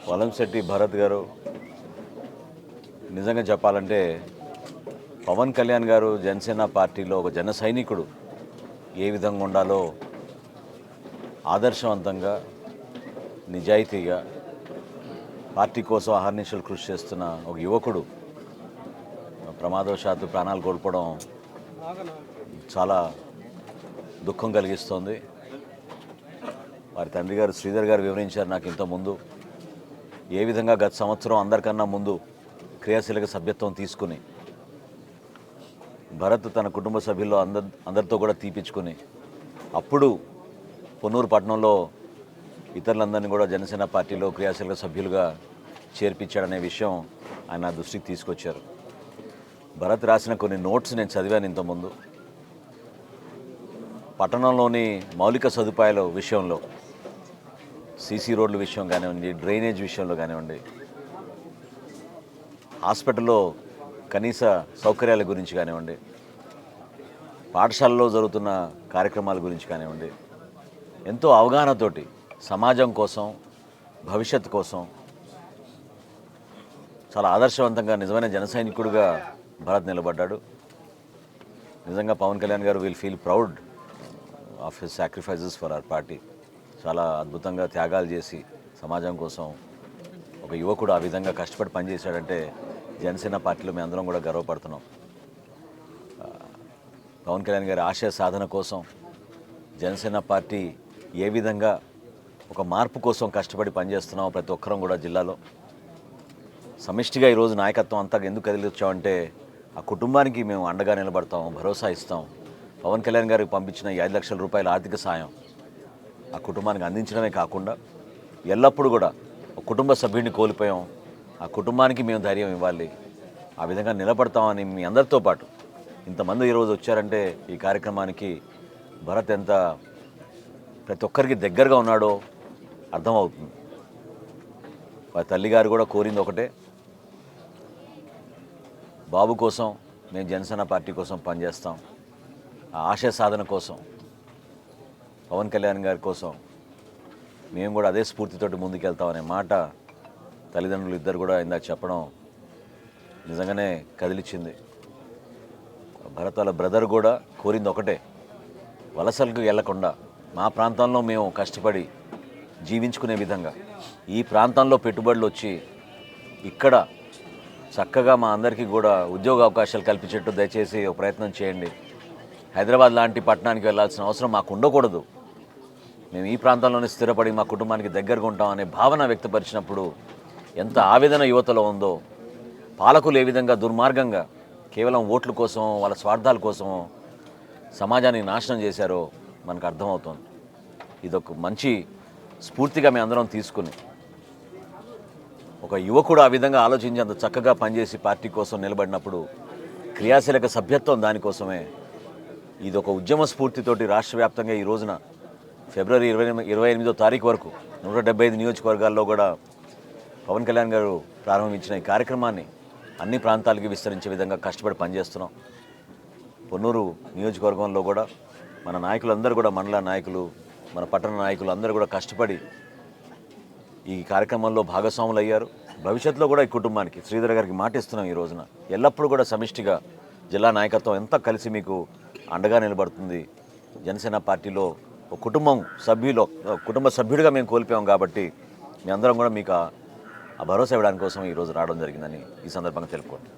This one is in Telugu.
వలంశెట్టి భరత్ గారు నిజంగా చెప్పాలంటే పవన్ కళ్యాణ్ గారు జనసేన పార్టీలో ఒక జన సైనికుడు ఏ విధంగా ఉండాలో ఆదర్శవంతంగా నిజాయితీగా పార్టీ కోసం అహర్నిశలు కృషి చేస్తున్న ఒక యువకుడు ప్రమాదవశాత్తు ప్రాణాలు కోల్పోవడం చాలా దుఃఖం కలిగిస్తోంది. వారి తండ్రి గారు శ్రీధర్ గారు వివరించారు నాకు ఇంతకుముందు ఏ విధంగా గత సంవత్సరం అందరికన్నా ముందు క్రియాశీలక సభ్యత్వం తీసుకుని భరత్ తన కుటుంబ సభ్యుల్లో అందరితో కూడా తీపించుకుని అప్పుడు పొన్నూరు పట్టణంలో ఇతరులందరినీ కూడా జనసేన పార్టీలో క్రియాశీలక సభ్యులుగా చేర్పించాడనే విషయం ఆయన దృష్టికి తీసుకొచ్చారు. భరత్ రాసిన కొన్ని నోట్స్ నేను చదివాను ఇంతకుముందు. పట్టణంలోని మౌలిక సదుపాయాల విషయంలో సీసీ రోడ్ల విషయం కానివ్వండి, డ్రైనేజ్ విషయంలో కానివ్వండి, హాస్పిటల్లో కనీస సౌకర్యాల గురించి కానివ్వండి, పాఠశాలలో జరుగుతున్న కార్యక్రమాల గురించి కానివ్వండి, ఎంతో అవగాహనతోటి సమాజం కోసం భవిష్యత్తు కోసం చాలా ఆదర్శవంతంగా నిజమైన జన సైనికుడిగా భరత్ నిలబడ్డాడు. నిజంగా పవన్ కళ్యాణ్ గారు will feel proud of his sacrifices for our party. చాలా అద్భుతంగా త్యాగాలు చేసి సమాజం కోసం ఒక యువకుడు ఆ విధంగా కష్టపడి పనిచేశాడంటే జనసేన పార్టీలో మేము అందరం కూడా గర్వపడుతున్నాం. పవన్ కళ్యాణ్ గారి ఆశయ సాధన కోసం జనసేన పార్టీ ఏ విధంగా ఒక మార్పు కోసం కష్టపడి పనిచేస్తున్నాం ప్రతి ఒక్కరం కూడా జిల్లాలో సమిష్టిగా ఈరోజు నాయకత్వం అంతా ఎందుకు కదిలిచ్చామంటే ఆ కుటుంబానికి మేము అండగా నిలబడతాం, భరోసా ఇస్తాం. పవన్ కళ్యాణ్ గారికి పంపించిన 5 లక్షల రూపాయల ఆర్థిక సాయం ఆ కుటుంబానికి అందించడమే కాకుండా ఎల్లప్పుడూ కూడా ఒక కుటుంబ సభ్యుడిని కోల్పోయాం, ఆ కుటుంబానికి మేము ధైర్యం ఇవ్వాలి, ఆ విధంగా నిలబడతామని మీ అందరితో పాటు ఇంతమంది ఈరోజు వచ్చారంటే ఈ కార్యక్రమానికి భరత్ ఎంత ప్రతి ఒక్కరికి దగ్గరగా ఉన్నాడో అర్థమవుతుంది. వారి తల్లిగారు కూడా కోరింది ఒకటే, బాబు కోసం మేము జనసేన పార్టీ కోసం పనిచేస్తాం, ఆ ఆశయ సాధన కోసం పవన్ కళ్యాణ్ గారి కోసం మేము కూడా అదే స్ఫూర్తితోటి ముందుకెళ్తామనే మాట తల్లిదండ్రులు ఇద్దరు కూడా ఇందాక చెప్పడం నిజంగానే కదిలిచ్చింది. భరత్ వాళ్ళ బ్రదర్ కూడా కోరింది ఒకటే, వలసలకు వెళ్లకుండా మా ప్రాంతంలో మేము కష్టపడి జీవించుకునే విధంగా ఈ ప్రాంతంలో పెట్టుబడులు వచ్చి ఇక్కడ చక్కగా మా అందరికీ కూడా ఉద్యోగ అవకాశాలు కల్పించేట్టు దయచేసి ఒక ప్రయత్నం చేయండి. హైదరాబాద్ లాంటి పట్టణానికి వెళ్ళాల్సిన అవసరం మాకు ఉండకూడదు, మేము ఈ ప్రాంతంలోనే స్థిరపడి మా కుటుంబానికి దగ్గరగా ఉంటాం అనే భావన వ్యక్తపరిచినప్పుడు ఎంత ఆవేదన యువతలో ఉందో, పాలకులు ఏ విధంగా దుర్మార్గంగా కేవలం ఓట్ల కోసం వాళ్ళ స్వార్థాల కోసం సమాజాన్ని నాశనం చేశారో మనకు అర్థమవుతుంది. ఇదొక మంచి స్ఫూర్తిగా మేము అందరం తీసుకుని ఒక యువకుడు ఆ విధంగా ఆలోచించి అంత చక్కగా పనిచేసి పార్టీ కోసం నిలబడినప్పుడు క్రియాశీలక సభ్యత్వం దానికోసమే. ఇది ఒక ఉద్యమ స్ఫూర్తితోటి రాష్ట్ర వ్యాప్తంగా ఈ రోజున ఫిబ్రవరి 28వ తారీఖు వరకు 175 నియోజకవర్గాల్లో కూడా పవన్ కళ్యాణ్ గారు ప్రారంభించిన ఈ కార్యక్రమాన్ని అన్ని ప్రాంతాలకి విస్తరించే విధంగా కష్టపడి పనిచేస్తున్నాం. పొన్నూరు నియోజకవర్గంలో కూడా మన నాయకులందరూ కూడా మండల నాయకులు, మన పట్టణ నాయకులు అందరూ కూడా కష్టపడి ఈ కార్యక్రమంలో భాగస్వాములు అయ్యారు. భవిష్యత్తులో కూడా ఈ కుటుంబానికి శ్రీధర్ గారికి మాటిస్తున్నాం ఈ రోజున ఎల్లప్పుడూ కూడా సమిష్టిగా జిల్లా నాయకత్వం ఎంత కలిసి మీకు అండగా నిలబడుతుంది. జనసేన పార్టీలో ఒక కుటుంబ సభ్యుడిగా మేము కోల్పోయాం కాబట్టి మీ అందరం కూడా మీకు ఆ భరోసా ఇవ్వడానికి కోసం ఈరోజు రావడం జరిగిందని ఈ సందర్భంగా తెలుపుకోండి.